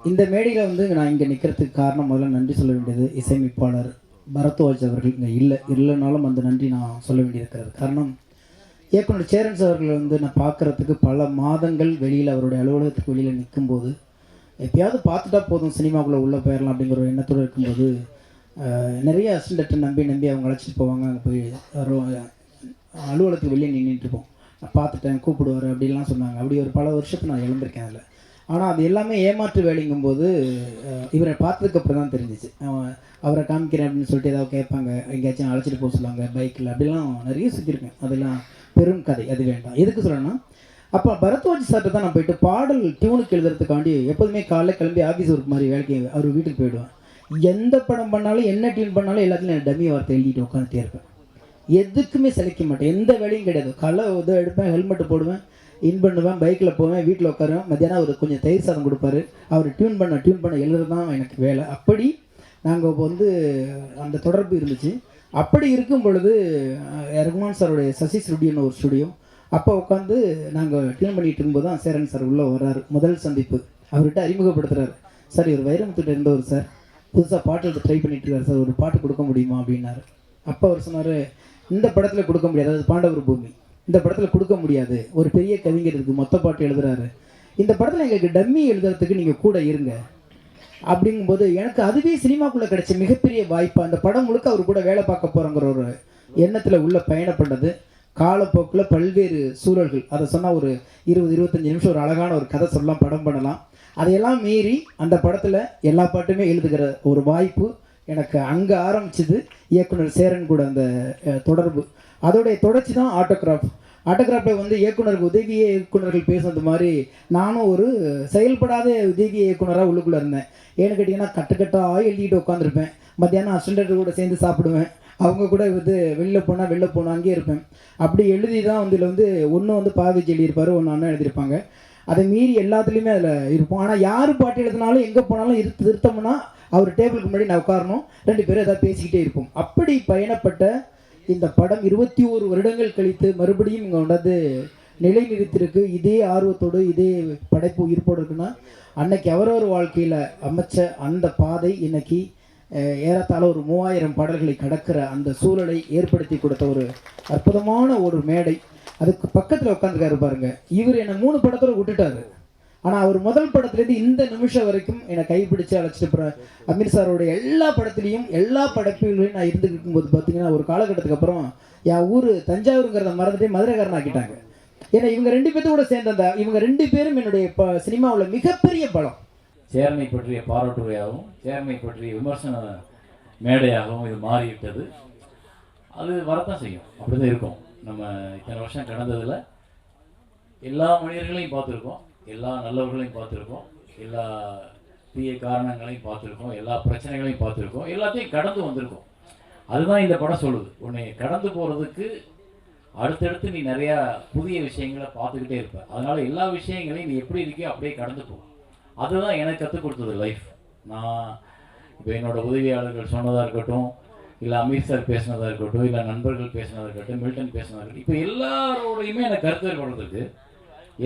இந்த மேடையில் வந்து நான் இங்கே நிற்கிறதுக்கு காரணம் முதல்ல நன்றி சொல்ல வேண்டியது இசையமைப்பாளர் பரத்வாஜ் அவர்கள் இங்கே இல்லைனாலும் அந்த நன்றி நான் சொல்ல வேண்டியிருக்கிறது. காரணம் இயக்குனர் சேரன்ஸ் அவர்கள் வந்து நான் பார்க்குறதுக்கு பல மாதங்கள் வெளியில் அவருடைய அலுவலகத்துக்கு வெளியில் நிற்கும்போது எப்பயாவது பார்த்துட்டா போதும் சினிமாக்குள்ளே உள்ளே போயிடலாம் அப்படிங்கிற ஒரு எண்ணத்தோடு இருக்கும்போது நிறைய அசிஸ்டன்ட்டை நம்பி அவங்க அழைச்சிட்டு போவாங்க. அங்கே போய் அலுவலகத்துக்கு வெளியே நின்றுட்டுருப்போம். நான் பார்த்துட்டேன் கூப்பிடுவார் அப்படின்லாம் சொன்னாங்க. அப்படி ஒரு பல வருஷத்தை நான் இழந்திருக்கேன் அதில். ஆனால் அது எல்லாமே ஏமாற்று வேலைங்கும்போது இவரை பார்த்ததுக்கப்புறம் தான் தெரிஞ்சிச்சு. அவரை காமிக்கிறேன் அப்படின்னு சொல்லிட்டு ஏதாவது கேட்பாங்க, எங்கேயாச்சும் அழைச்சிட்டு போக சொல்லுவாங்க பைக்கில், அப்படிலாம் நிறைய சுற்றிருக்கேன். அதெல்லாம் பெரும் கதை, அது வேண்டாம். எதுக்கு சொல்லணும்னா அப்போ பரத்வாஜ் சார்ட்ட தான் நான் போயிட்டு பாடல் டியூனுக்கு எழுதுறதுக்காண்டி எப்போதுமே காலைல கிளம்பி ஆஃபீஸ் ஒர்க் மாதிரி வேலைக்கு அவர் வீட்டுக்கு போயிடுவேன். எந்த படம் பண்ணாலும் என்ன டியூன் பண்ணாலும் எல்லாத்துலையும் டம்மி வார்த்தை எழுதிட்டு உட்காந்துட்டே இருப்பேன். எதுக்குமே செலைக்க மாட்டேன், எந்த வேலையும் கிடையாது. காலைல இதை எடுப்பேன், ஹெல்மெட்டு போடுவேன், இன் பண்ணுவேன், பைக்கில் போவேன், வீட்டில் உட்காருவேன். மத்தியானம் அவர் கொஞ்சம் தயிர் சாதம் கொடுப்பாரு, அவர் டியூன் பண்ண எழுதுறது தான் எனக்கு வேலை. அப்படி நாங்கள் இப்போ வந்து அந்த தொடர்பு இருந்துச்சு. அப்படி இருக்கும் பொழுது ரகுமான் சாருடைய சசி ஸ்டுடியோன்னு ஒரு ஸ்டுடியோ, அப்போ உட்காந்து நாங்கள் டியூன் பண்ணிகிட்டு இருக்கும்போது தான் சேரன் சார் உள்ளே வர்றாரு. முதல் சந்திப்பு அவர்கிட்ட அறிமுகப்படுத்துகிறார். சார் இவர் வைரமுத்துட்டு இருந்தவர் சார், புதுசாக பாட்டு எடுத்து ட்ரை பண்ணிட்டு இருக்காரு சார், ஒரு பாட்டு கொடுக்க முடியுமா அப்படின்னாரு. அப்போ அவர் சொன்னார், இந்த படத்தில் கொடுக்க முடியாது, அது பாண்டவர் பூமி, இந்த படத்தில் கொடுக்க முடியாது, ஒரு பெரிய கவிஞர் இருக்குது மொத்த பாட்டு எழுதுறாரு, இந்த படத்தில் எங்களுக்கு டம்மி எழுதுறதுக்கு நீங்கள் கூட இருங்க அப்படிங்கும்போது எனக்கு அதுவே சினிமாக்குள்ளே கிடைச்ச மிகப்பெரிய வாய்ப்பு. அந்த படம் முழுக்க அவர் கூட வேலை பார்க்க போகிறோங்கிற ஒரு எண்ணத்தில் உள்ள பயணப்பட்டது. காலப்போக்கில் பல்வேறு சூழல்கள், அதை சொன்னால் ஒரு 20-25 நிமிஷம் ஒரு அழகான ஒரு கதை சொல்லலாம், படம் பண்ணலாம். அதையெல்லாம் மீறி அந்த படத்தில் எல்லா பாட்டுமே எழுதுகிற ஒரு வாய்ப்பு எனக்கு அங்கே ஆரம்பிச்சது. இயக்குனர் சேரன் கூட அந்த தொடர்பு, அதோடைய தொடர்ச்சி தான் ஆட்டோகிராஃபில் வந்து இயக்குனருக்கு உதவி இயக்குனர்கள் பேசுனது மாதிரி நானும் ஒரு செயல்படாத உதவி இயக்குனராக உள்ளுக்குள்ளே இருந்தேன். ஏன்னு கேட்டிங்கன்னா கட்டுக்கட்டாக எழுதிட்டு உட்காந்துருப்பேன். மத்தியானம் அசிஸ்டன்ட் கூட சேர்ந்து சாப்பிடுவேன், அவங்க கூட வந்து வெளில போனால் அங்கேயே இருப்பேன். அப்படி எழுதி தான் வந்து இதில் வந்து ஒன்று வந்து பாவிச்சு எழுதியிருப்பார், ஒன்று அண்ணன் எழுதியிருப்பாங்க. அதை மீறி எல்லாத்துலேயுமே அதில் இருப்போம். ஆனால் யார் பாட்டு எழுதினாலும் எங்கே போனாலும் திருத்தம்னா அவர் டேபிளுக்கு முன்னாடி நான் உட்காரணும், 2 பேரும் ஏதாவது பேசிக்கிட்டே இருப்போம். அப்படி பயணப்பட்ட இந்த படம் 21 வருடங்கள் கழித்து மறுபடியும் இங்கே கொண்டாந்து நிலை நிறுத்திருக்கு. இதே ஆர்வத்தோடு இதே படைப்பு உயிர்ப்போடு இருக்குன்னா அன்னைக்கு அவரவர் வாழ்க்கையில் அமைச்ச அந்த பாதை இன்னைக்கு ஏறத்தாழ ஒரு 3000 பாடல்களை கடக்கிற அந்த சூழலை ஏற்படுத்தி கொடுத்த ஒரு அற்புதமான ஒரு மேடை. அதுக்கு பக்கத்தில் உட்காந்துக்காரு பாருங்க. இவர் என்னை 3 படத்தோட விட்டுட்டாரு. ஆனால் அவர் முதல் படத்துலேருந்து இந்த நிமிஷம் வரைக்கும் என்னை கைப்பிடிச்சு அழைச்சிட்டு போகிற அமீர் சாரோடைய எல்லா படத்துலேயும் எல்லா படைப்புகளையும் நான் இருந்துட்டு இருக்கும்போது பார்த்தீங்கன்னா ஒரு காலகட்டத்துக்கு அப்புறம் என் ஊர் தஞ்சாவூருங்கிறத மறந்துட்டே மதுரைக்காரன் ஆக்கிட்டாங்க. ஏன்னா இவங்க 2 பேர்த்தோட சேர்ந்த இவங்க 2 பேரும் என்னுடைய சினிமாவில் மிகப்பெரிய பலம். சேரனை பற்றிய பாராட்டுரையாகவும் சேரனை பற்றிய விமர்சன மேடையாகவும் இது மாறிவிட்டது. அது வரத்தான் செய்யும், அப்படி தான் இருக்கும். நம்ம இத்தனை வருஷம் கடந்ததில் எல்லா மனிதர்களையும் பார்த்துருக்கோம், எல்லா நல்லவர்களையும் பார்த்துருக்கோம், எல்லா தீய காரணங்களையும் பார்த்துருக்கோம், எல்லா பிரச்சனைகளையும் பார்த்துருக்கோம், எல்லாத்தையும் கடந்து வந்திருக்கோம். அதுதான் இந்த படம் சொல்லுது. உன்னை கடந்து போகிறதுக்கு அடுத்தடுத்து நீ நிறையா புதிய விஷயங்களை பார்த்துக்கிட்டே இருப்ப. அதனால் எல்லா விஷயங்களையும் நீ எப்படி இருக்கியோ அப்படியே கடந்து போ. அதுதான் எனக்கு கற்றுக் கொடுத்தது லைஃப். நான் இப்போ என்னோடய உதவியாளர்கள் சொன்னதாக இருக்கட்டும், இல்லை அமீர் சார் பேசினதாக இருக்கட்டும், இல்லை நண்பர்கள் பேசினதாக இருக்கட்டும், மில்டன் பேசினதாக இருக்கட்டும், இப்போ எல்லாரோடையுமே எனக்கு கருத்து ஏற்படுறதுக்கு